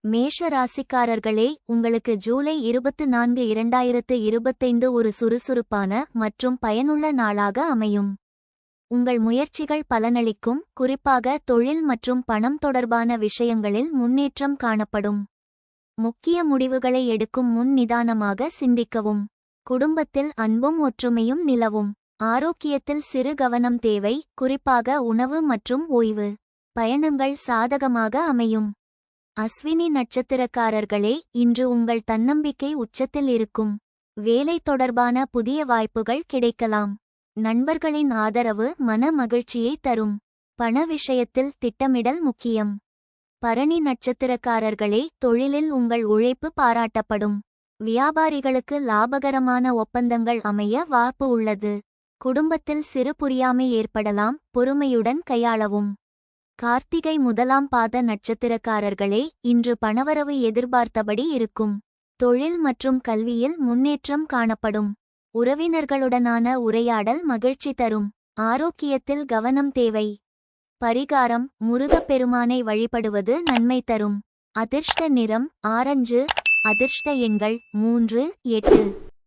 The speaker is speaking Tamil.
மேஷ ராசிக்காரர்களே, உங்களுக்கு ஜூலை 24, 2025 ஒரு சுறுசுறுப்பான மற்றும் பயனுள்ள நாளாக அமையும். உங்கள் முயற்சிகள் பலனளிக்கும், குறிப்பாக தொழில் மற்றும் பணம் தொடர்பான விஷயங்களில் முன்னேற்றம் காணப்படும். முக்கிய முடிவுகளை எடுக்கும் முன் நிதானமாக சிந்திக்கவும். குடும்பத்தில் அன்பும் ஒற்றுமையும் நிலவும். ஆரோக்கியத்தில் சிறு கவனம் தேவை, குறிப்பாக உணவு மற்றும் ஓய்வு. பயணங்கள் சாதகமாக அமையும். அஸ்வினி நட்சத்திரக்காரர்களே, இன்று உங்கள் தன்னம்பிக்கை உச்சத்தில் இருக்கும். வேலை தொடர்பான புதிய வாய்ப்புகள் கிடைக்கலாம். நண்பர்களின் ஆதரவு மன மகிழ்ச்சியை தரும். பண விஷயத்தில் திட்டமிடல் முக்கியம். பரணி நட்சத்திரக்காரர்களே, தொழிலில் உங்கள் உழைப்பு பாராட்டப்படும். வியாபாரிகளுக்கு லாபகரமான ஒப்பந்தங்கள் அமைய வாய்ப்பு உள்ளது. குடும்பத்தில் சிறு புரியாமை ஏற்படலாம், பொறுமையுடன் கையாளவும். கார்த்திகை 1ஆம் பாத நட்சத்திரக்காரர்களே, இன்று பணவரவு எதிர்பார்த்தபடி இருக்கும். தொழில் மற்றும் கல்வியில் முன்னேற்றம் காணப்படும். உறவினர்களுடனான உரையாடல் மகிழ்ச்சி தரும். ஆரோக்கியத்தில் கவனம் தேவை. பரிகாரம்: முருகப்பெருமானை வழிபடுவது நன்மை தரும். அதிர்ஷ்ட நிறம் ஆரஞ்சு. அதிர்ஷ்ட எண்கள் 3, 8.